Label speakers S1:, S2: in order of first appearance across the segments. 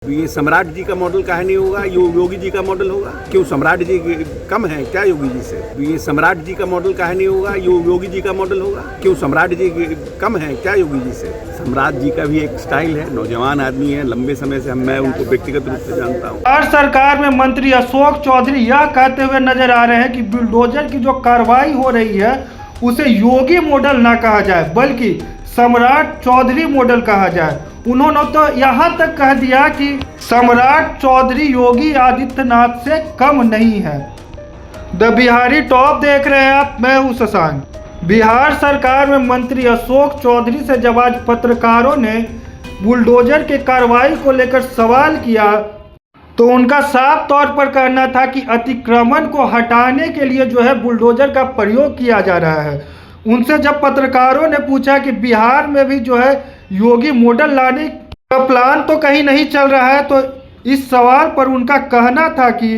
S1: ये सम्राट जी का मॉडल काहे नहीं होगा, योगी जी का मॉडल होगा? क्यों सम्राट जी कम है क्या योगी जी से? ये सम्राट जी का मॉडल काहे नहीं होगा, योगी जी का मॉडल होगा? क्यों सम्राट जी कम है क्या योगी जी से? सम्राट जी का भी एक स्टाइल है, नौजवान आदमी है, लंबे समय से मैं उनको व्यक्तिगत रूप से जानता हूँ।
S2: बिहार सरकार में मंत्री अशोक चौधरी यह कहते हुए नजर आ रहे हैं कि बुलडोजर की जो कार्रवाई हो रही है उसे योगी मॉडल ना कहा जाए बल्कि सम्राट चौधरी मॉडल कहा जाए। उन्होंने तो यहाँ तक कह दिया कि सम्राट चौधरी योगी आदित्यनाथ से कम नहीं है। द बिहारी टॉप देख रहे हैं आप, मैं हूँ शशांक। बिहार सरकार में मंत्री अशोक चौधरी से जब आज पत्रकारों ने बुलडोजर के कार्रवाई को लेकर सवाल किया तो उनका साफ तौर पर कहना था कि अतिक्रमण को हटाने के लिए जो है बुलडोजर का प्रयोग किया जा रहा है। उनसे जब पत्रकारों ने पूछा कि बिहार में भी जो है योगी मॉडल लाने का प्लान तो कहीं नहीं चल रहा है, तो इस सवाल पर उनका कहना था कि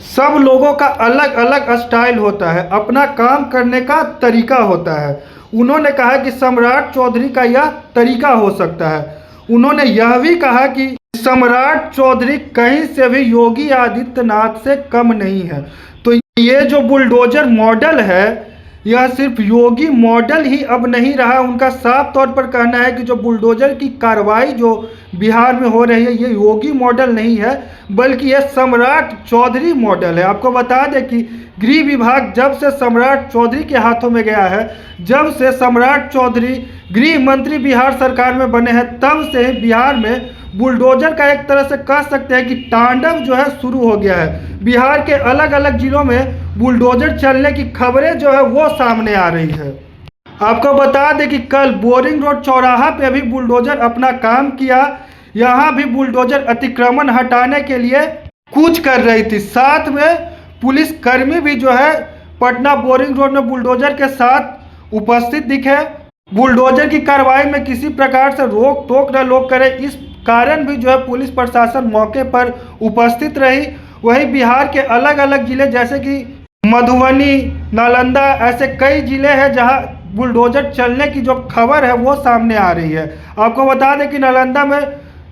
S2: सब लोगों का अलग अलग स्टाइल होता है, अपना काम करने का तरीका होता है। उन्होंने कहा कि सम्राट चौधरी का यह तरीका हो सकता है। उन्होंने यह भी कहा कि सम्राट चौधरी कहीं से भी योगी आदित्यनाथ से कम नहीं है। तो ये जो बुलडोजर मॉडल है यह सिर्फ योगी मॉडल ही अब नहीं रहा। उनका साफ तौर पर कहना है कि जो बुलडोजर की कार्रवाई जो बिहार में हो रही है ये योगी मॉडल नहीं है बल्कि यह सम्राट चौधरी मॉडल है। आपको बता दें कि गृह विभाग जब से सम्राट चौधरी के हाथों में गया है, जब से सम्राट चौधरी गृह मंत्री बिहार सरकार में बने हैं, तब से बिहार में बुलडोजर का एक तरह से कह सकते हैं कि तांडव जो है शुरू हो गया है। बिहार के अलग अलग जिलों में बुलडोजर चलने की खबरें जो है वो सामने आ रही है। आपको बता दें कि कल बोरिंग रोड चौराहा पे भी बुलडोजर अपना काम किया। यहाँ भी बुलडोजर अतिक्रमण हटाने के लिए कूच कर रही थी। साथ में पुलिस कर्मी भी जो है पटना बोरिंग रोड में बुलडोजर के साथ उपस्थित दिखे। बुलडोजर की कार्रवाई में किसी प्रकार से रोक टोक न लोग करें, इस कारण भी जो है पुलिस प्रशासन मौके पर उपस्थित रही। वहीं बिहार के अलग अलग जिले जैसे कि मधुबनी, नालंदा, ऐसे कई जिले हैं जहां बुलडोजर चलने की जो खबर है वो सामने आ रही है। आपको बता दें कि नालंदा में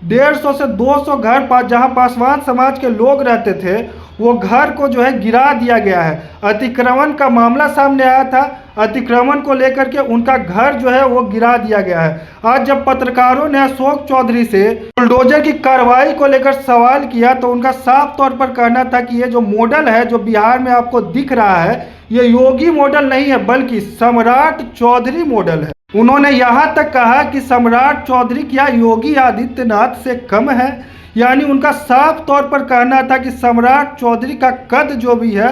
S2: 150 से 200 घर जहां पासवान समाज के लोग रहते थे वो घर को जो है गिरा दिया गया है। अतिक्रमण का मामला सामने आया था, अतिक्रमण को लेकर के उनका घर जो है वो गिरा दिया गया है। आज जब पत्रकारों ने अशोक चौधरी से बुलडोजर की कार्रवाई को लेकर सवाल किया तो उनका साफ तौर पर कहना था कि ये जो मॉडल है जो बिहार में आपको दिख रहा है ये योगी मॉडल नहीं है बल्कि सम्राट चौधरी मॉडल है। उन्होंने यहाँ तक कहा कि सम्राट चौधरी क्या योगी आदित्यनाथ से कम है, यानी उनका साफ तौर पर कहना था कि सम्राट चौधरी का कद जो भी है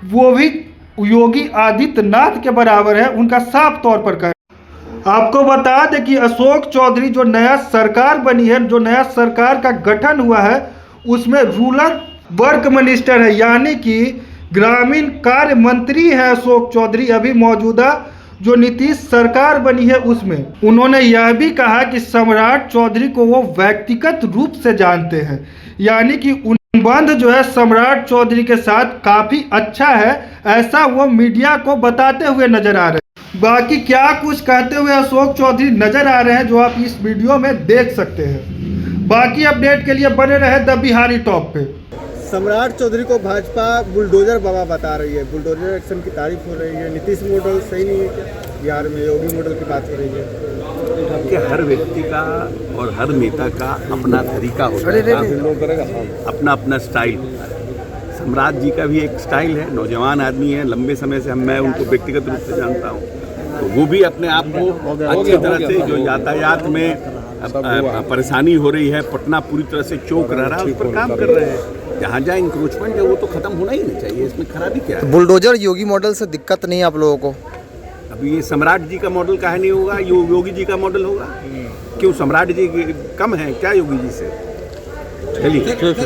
S2: वो भी योगी आदित्यनाथ के बराबर है। उनका साफ तौर पर कहना। आपको बता दें कि अशोक चौधरी जो नया सरकार बनी है, जो नया सरकार का गठन हुआ है उसमें रूरल वर्क मिनिस्टर है, यानी कि ग्रामीण कार्य मंत्री है अशोक चौधरी। अभी मौजूदा जो नीतीश सरकार बनी है उसमें उन्होंने यह भी कहा कि सम्राट चौधरी को वो व्यक्तिगत रूप से जानते हैं, यानी कि संबंध जो है सम्राट चौधरी के साथ काफी अच्छा है, ऐसा वो मीडिया को बताते हुए नजर आ रहे हैं। बाकी क्या कुछ कहते हुए अशोक चौधरी नजर आ रहे हैं जो आप इस वीडियो में देख सकते हैं। बाकी अपडेट के लिए बने रहे द बिहारी टॉप पे।
S3: सम्राट चौधरी को भाजपा बुलडोजर बाबा बता रही है, बुलडोजर एक्शन की तारीफ हो रही है। नीतीश मॉडल सही नहीं है क्या बिहार में, योगी मॉडल की बात हो रही है
S1: कि हर व्यक्ति का और हर नेता का अपना तरीका होता है, अपना अपना स्टाइल। सम्राट जी का भी एक स्टाइल है, नौजवान आदमी है, लंबे समय से मैं उनको व्यक्तिगत रूप से जानता हूँ। तो वो भी अपने आप को अच्छी तरह से जो यातायात में परेशानी हो रही है, पटना पूरी तरह से चौक रह रहा है, उस पर काम कर रहे हैं। जहाँ जहाँ इंक्रोचमेंट है वो तो खत्म होना ही नहीं चाहिए, इसमें खराबी क्या है?
S4: बुलडोजर योगी मॉडल से दिक्कत नहीं है आप लोगों को?
S1: अभी ये सम्राट जी का मॉडल काहे नहीं होगा, योगी जी का मॉडल होगा? क्यों सम्राट जी कम है क्या योगी जी से? चलिए।